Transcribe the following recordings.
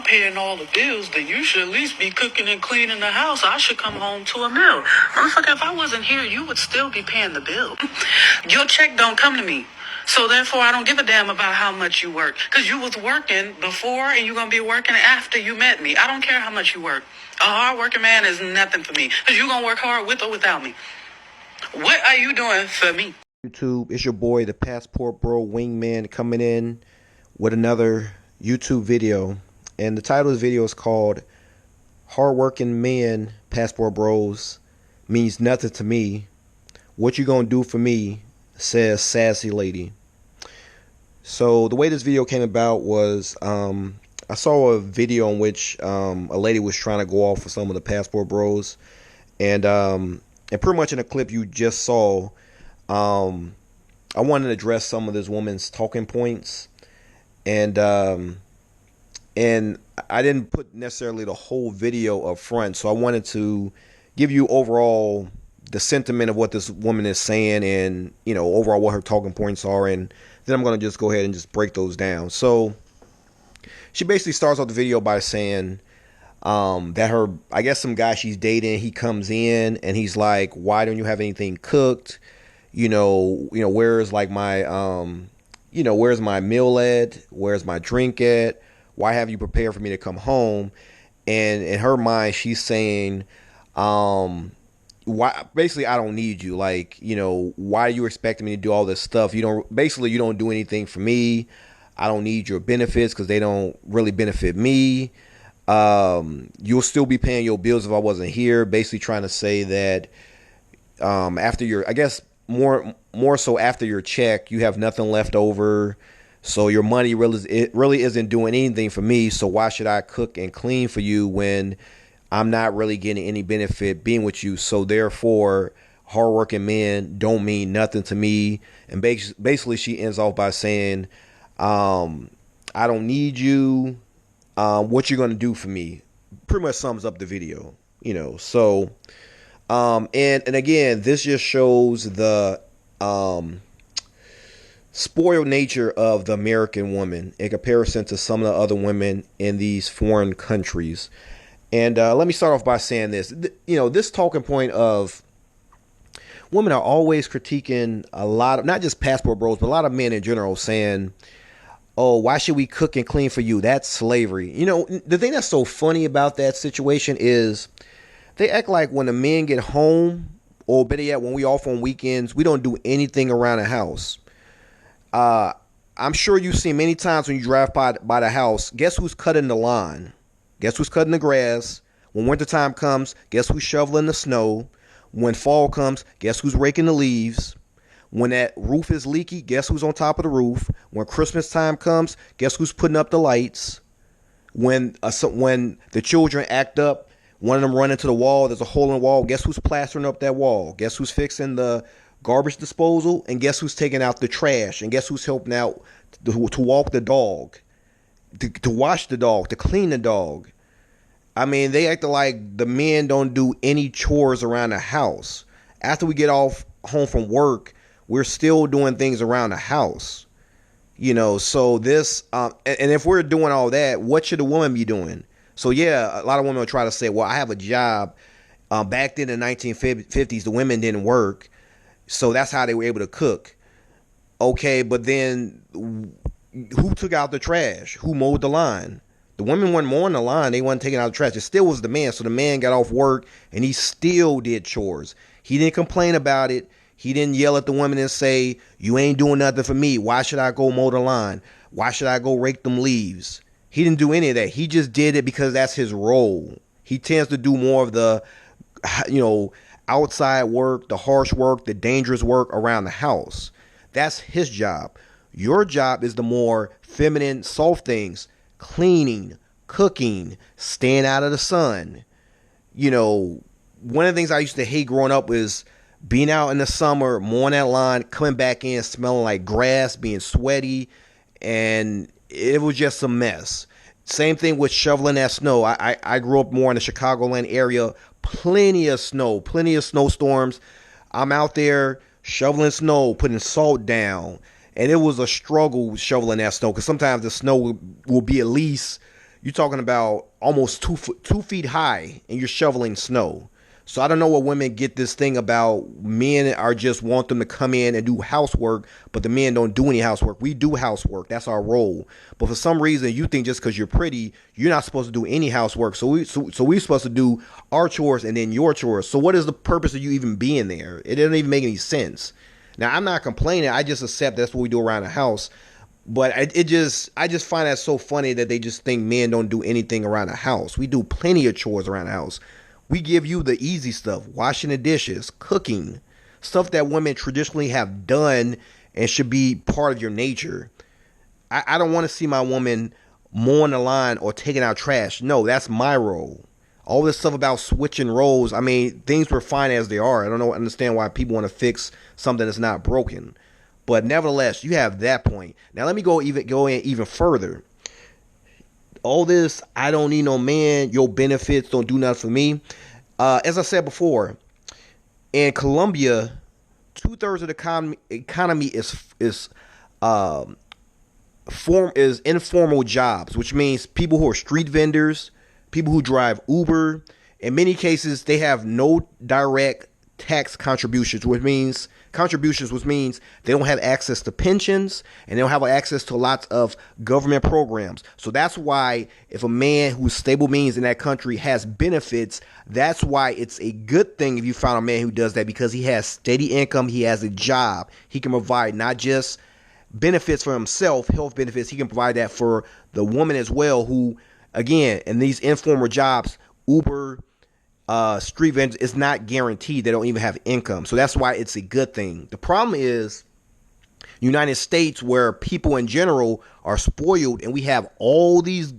paying all the bills, then you should at least be cooking and cleaning the house. I should come home to a meal. Motherfucker, if I wasn't here, you would still be paying the bill. Your check don't come to me. So therefore, I don't give a damn about how much you work. Because you was working before and you're going to be working after you met me. I don't care how much you work. A hard-working man is nothing for me. Because you're going to work hard with or without me. What are you doing for me? YouTube, it's your boy, the Passport Bro Wingman, coming in with another YouTube video. And the title of the video is called Hardworking Men, Passport Bros, Means Nothing to Me. What you gonna do for me, says Sassy Lady. So the way this video came about was I saw a video in which a lady was trying to go off for some of the Passport Bros. And pretty much in the clip you just saw, I wanted to address some of this woman's talking points, and I didn't put necessarily the whole video up front, so I wanted to give you overall the sentiment of what this woman is saying, and overall what her talking points are, and then I'm going to just go ahead and just break those down. So she basically starts off the video by saying that her, I guess some guy she's dating, he comes in and he's like, why don't you have anything cooked? Where's like my, where's my meal at? Where's my drink at? Why have you prepared for me to come home? And in her mind, she's saying, why, basically, I don't need you. Like, why are you expecting me to do all this stuff? You don't do anything for me. I don't need your benefits because they don't really benefit me. You'll still be paying your bills if I wasn't here. Basically trying to say that, after your, I guess more so after your check, you have nothing left over. So your money really isn't doing anything for me. So why should I cook and clean for you when I'm not really getting any benefit being with you? So therefore, hardworking men don't mean nothing to me. And basically she ends off by saying, I don't need you. What you're going to do for me? Pretty much sums up the video, So, and again, this just shows the spoiled nature of the American woman in comparison to some of the other women in these foreign countries. And let me start off by saying this. This talking point of women are always critiquing a lot of, not just passport bros, but a lot of men in general, saying, oh, why should we cook and clean for you? That's slavery. The thing that's so funny about that situation is they act like when the men get home, or better yet, when we off on weekends, we don't do anything around the house. I'm sure you've seen many times when you drive by the house, guess who's cutting the lawn? Guess who's cutting the grass? When wintertime comes, guess who's shoveling the snow? When fall comes, guess who's raking the leaves? When that roof is leaky, guess who's on top of the roof? When Christmas time comes, guess who's putting up the lights? When the children act up, one of them run into the wall, there's a hole in the wall, guess who's plastering up that wall? Guess who's fixing the garbage disposal? And guess who's taking out the trash? And guess who's helping out to walk the dog, to wash the dog, to clean the dog? I mean, they act like the men don't do any chores around the house. After we get home from work, we're still doing things around the house, so this, and if we're doing all that, what should a woman be doing? So yeah, a lot of women will try to say, well, I have a job. Back then in the 1950s, the women didn't work, so that's how they were able to cook. Okay, but then who took out the trash? Who mowed the lawn? The women weren't mowing the lawn. They weren't taking out the trash. It still was the man. So the man got off work and he still did chores. He didn't complain about it. He didn't yell at the woman and say, you ain't doing nothing for me. Why should I go mow the lawn? Why should I go rake them leaves? He didn't do any of that. He just did it because that's his role. He tends to do more of the, outside work, the harsh work, the dangerous work around the house. That's his job. Your job is the more feminine, soft things. Cleaning, cooking, staying out of the sun. One of the things I used to hate growing up was being out in the summer, mowing that lawn, coming back in smelling like grass, being sweaty, and it was just a mess. Same thing with shoveling that snow. I grew up more in the Chicagoland area. Plenty of snow, plenty of snowstorms. I'm out there shoveling snow, putting salt down. And it was a struggle shoveling that snow because sometimes the snow will be at least, you're talking about almost 2 feet high, and you're shoveling snow. So I don't know what women get this thing about men are just want them to come in and do housework, but the men don't do any housework. We do housework. That's our role. But for some reason, you think just because you're pretty, you're not supposed to do any housework. So we're supposed to do our chores and then your chores. So what is the purpose of you even being there? It doesn't even make any sense. Now, I'm not complaining. I just accept that's what we do around the house. But I just find that so funny that they just think men don't do anything around the house. We do plenty of chores around the house. We give you the easy stuff, washing the dishes, cooking, stuff that women traditionally have done and should be part of your nature. I don't want to see my woman mowing the lawn or taking out trash. No, that's my role. All this stuff about switching roles, I mean, things were fine as they are. I don't understand why people want to fix something that's not broken. But nevertheless, you have that point. Now let me go in even further. All this, I don't need no man, your benefits don't do nothing for me. As I said before, in Colombia, 2/3 of the economy is informal jobs, which means people who are street vendors, people who drive Uber. In many cases, they have no direct tax contributions, which means they don't have access to pensions and they don't have access to lots of government programs. So that's why if a man who's stable means in that country has benefits, that's why it's a good thing if you find a man who does that, because he has steady income, he has a job, he can provide not just benefits for himself, health benefits, he can provide that for the woman as well, who, again, in these informal jobs, Uber, street vendors, it's not guaranteed. They don't even have income. So that's why it's a good thing. The problem is United States, where people in general are spoiled, and we have all these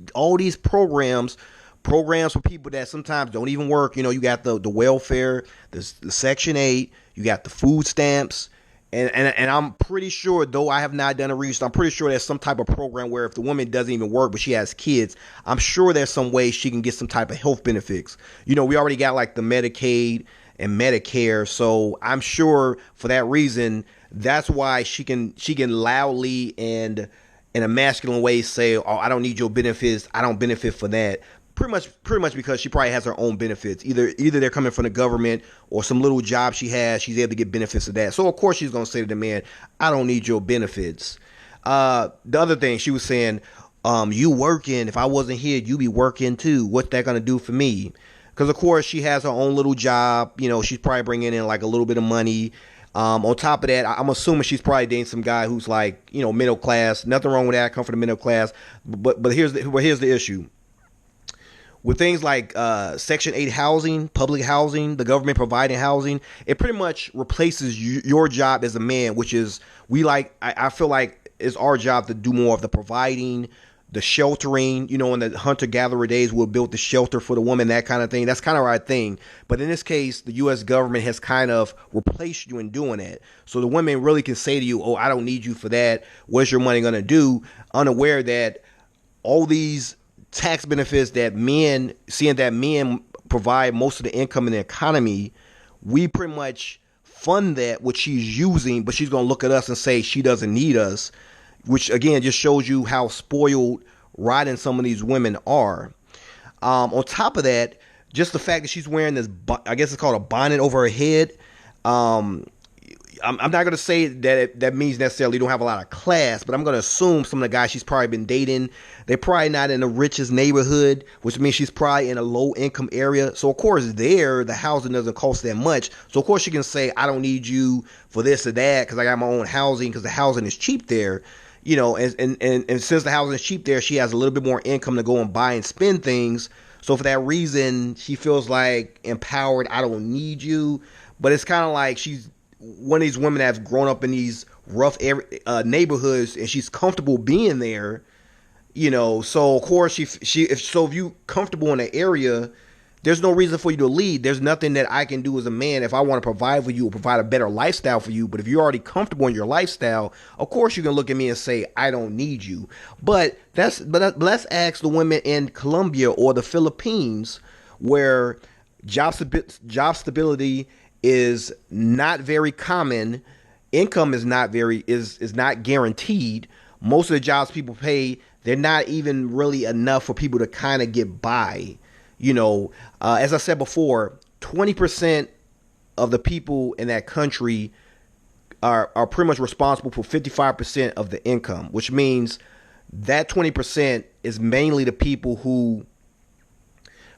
programs for people that sometimes don't even work. You know, you got the welfare, the Section 8, you got the food stamps. And I'm pretty sure, though I have not done a research, I'm pretty sure there's some type of program where if the woman doesn't even work but she has kids, I'm sure there's some way she can get some type of health benefits. You know, we already got like the Medicaid and Medicare, so I'm sure for that reason, that's why she can loudly and in a masculine way say, "Oh, I don't need your benefits. I don't benefit for that." Pretty much because she probably has her own benefits. Either they're coming from the government or some little job she has. She's able to get benefits of that. So of course she's gonna say to the man, "I don't need your benefits." The other thing she was saying, "You working? If I wasn't here, you be working too. What's that gonna do for me?" Because of course she has her own little job. You know, she's probably bringing in like a little bit of money. On top of that, I'm assuming she's probably dating some guy who's like, you know, middle class. Nothing wrong with that. I come from the middle class. But here's the issue. With things like Section 8 housing, public housing, the government providing housing, it pretty much replaces your job as a man, which is, I feel like it's our job to do more of the providing, the sheltering. You know, in the hunter-gatherer days, we'll build the shelter for the woman, that kind of thing. That's kind of our thing. But in this case, the U.S. government has kind of replaced you in doing that. So the women really can say to you, "Oh, I don't need you for that. What's your money going to do?" Unaware that all these tax benefits that men, seeing that men provide most of the income in the economy, we pretty much fund that, which she's using, but she's going to look at us and say she doesn't need us, which again just shows you how spoiled, rotten some of these women are. On top of that, just the fact that she's wearing this, I guess it's called a bonnet over her head. I'm not going to say that that means necessarily you don't have a lot of class, but I'm going to assume some of the guys she's probably been dating, they're probably not in the richest neighborhood, which means she's probably in a low income area. So of course the housing doesn't cost that much. So of course she can say, "I don't need you for this or that because I got my own housing," because the housing is cheap there. You know, and since the housing is cheap there, she has a little bit more income to go and buy and spend things. So for that reason, she feels like empowered. "I don't need you." But it's kind of like she's one of these women that's grown up in these rough neighborhoods, and she's comfortable being there, you know. So of course, if you comfortable in the area, there's no reason for you to leave. There's nothing that I can do as a man if I want to provide for you or provide a better lifestyle for you. But if you're already comfortable in your lifestyle, of course you can look at me and say, "I don't need you." But let's ask the women in Colombia or the Philippines, where job stability is not very common, income is not guaranteed. Most of the jobs people pay they're not even really enough for people to kind of get by. As I said before, 20% of the people in that country are pretty much responsible for 55% of the income, which means that 20% is mainly the people who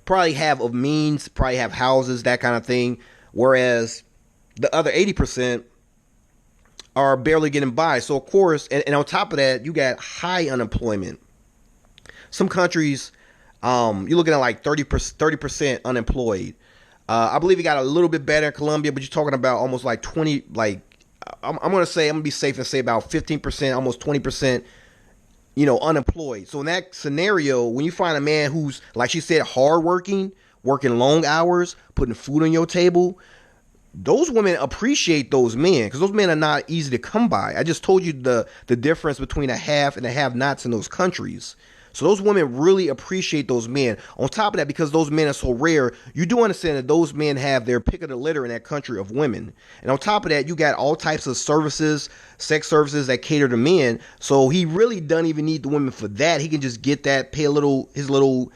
probably have of means, probably have houses, that kind of thing, whereas the other 80% are barely getting by. So of course, and on top of that, you got high unemployment. Some countries, you're looking at like 30% unemployed. I believe it got a little bit better in Colombia, but you're talking about almost like 20, like I'm gonna be safe and say about 15%, almost 20%, unemployed. So in that scenario, when you find a man who's, like she said, hardworking, working long hours, putting food on your table, those women appreciate those men because those men are not easy to come by. I just told you the difference between a have and a have-nots in those countries. So those women really appreciate those men. On top of that, because those men are so rare, you do understand that those men have their pick of the litter in that country of women. And on top of that, you got all types of services, sex services that cater to men. So he really doesn't even need the women for that. He can just get that, pay his little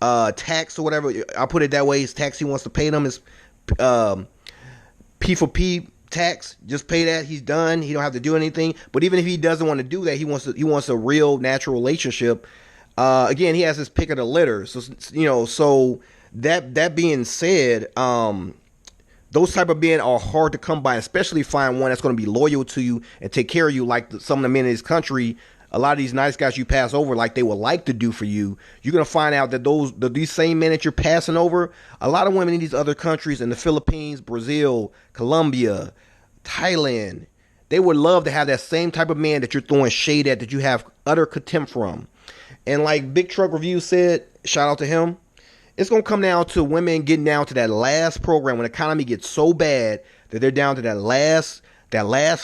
tax or whatever. I'll put it that way. His tax he wants to pay them is P for P tax. Just pay that. He's done. He don't have to do anything. But even if he doesn't want to do that, he wants a real natural relationship. Again, he has his pick of the litter. So so that being said, those type of men are hard to come by, especially find one that's going to be loyal to you and take care of you like some of the men in this country. A lot of these nice guys you pass over like they would like to do for you, you're going to find out that these same men that you're passing over, a lot of women in these other countries, in the Philippines, Brazil, Colombia, Thailand, they would love to have that same type of man that you're throwing shade at, that you have utter contempt from. And like Big Truck Review said, shout out to him, it's going to come down to women getting down to that last program when the economy gets so bad that they're down to that last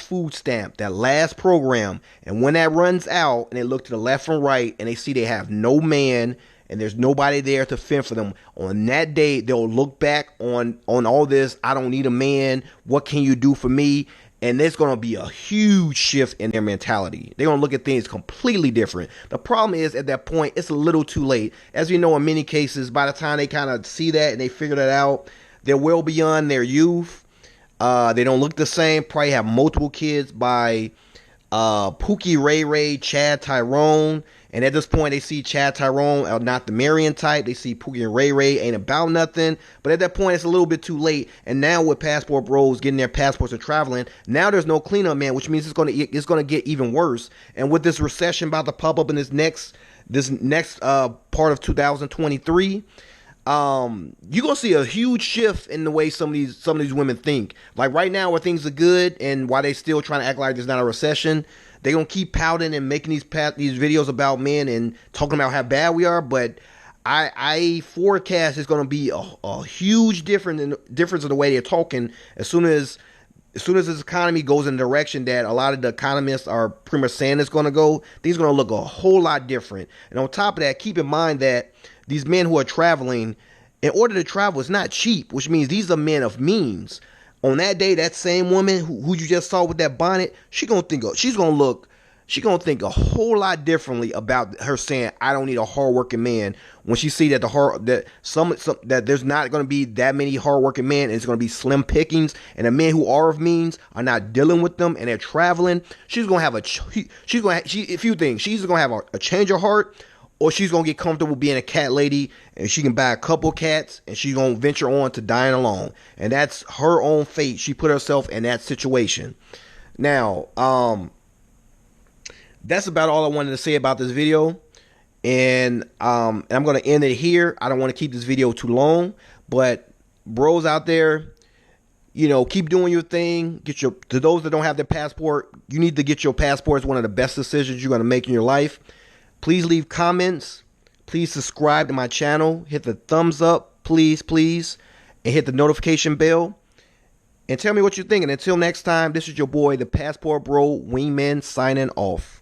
food stamp, that last program. And when that runs out and they look to the left and right and they see they have no man and there's nobody there to fend for them, on that day, they'll look back on all this. I don't need a man. What can you do for me? And there's going to be a huge shift in their mentality. They're going to look at things completely different. The problem is, at that point, it's a little too late. As you know, in many cases, by the time they kind of see that and they figure that out, they're well beyond their youth. They don't look the same. Probably have multiple kids by Pookie Ray Ray, Chad Tyrone. And at this point, they see Chad Tyrone are not the marrying type. They see Pookie and Ray Ray ain't about nothing. But at that point, it's a little bit too late. And now with passport bros getting their passports and traveling, now there's no cleanup man, which means it's gonna get even worse. And with this recession about to pop up in this next part of 2023, you're gonna see a huge shift in the way some of these women think. Like right now, where things are good and why they still trying to act like there's not a recession, they're going to keep pouting and making these videos about men and talking about how bad we are. But I forecast it's going to be a huge difference in the way they're talking as soon as this economy goes in a direction that a lot of the economists are pretty much saying it's going to go. Things are going to look a whole lot different. And on top of that, keep in mind that these men who are traveling, in order to travel, it's not cheap, which means these are men of means. On that day, that same woman who you just saw with that bonnet, she's gonna think a whole lot differently about her saying, "I don't need a hardworking man." When she see that that there's not gonna be that many hardworking men, and it's gonna be slim pickings, and the men who are of means are not dealing with them, and they're traveling, she's gonna have a few things. She's gonna have a change of heart, or she's gonna get comfortable being a cat lady and she can buy a couple cats and she's gonna venture on to dying alone. And that's her own fate. She put herself in that situation. Now, that's about all I wanted to say about this video. And I'm gonna end it here. I don't want to keep this video too long, but bros out there, keep doing your thing. To those that don't have their passport, you need to get your passport. It's one of the best decisions you're gonna make in your life. Please leave comments. Please subscribe to my channel. Hit the thumbs up, please, and hit the notification bell. And tell me what you think. And until next time, this is your boy, the Passport Bro Wingman, signing off.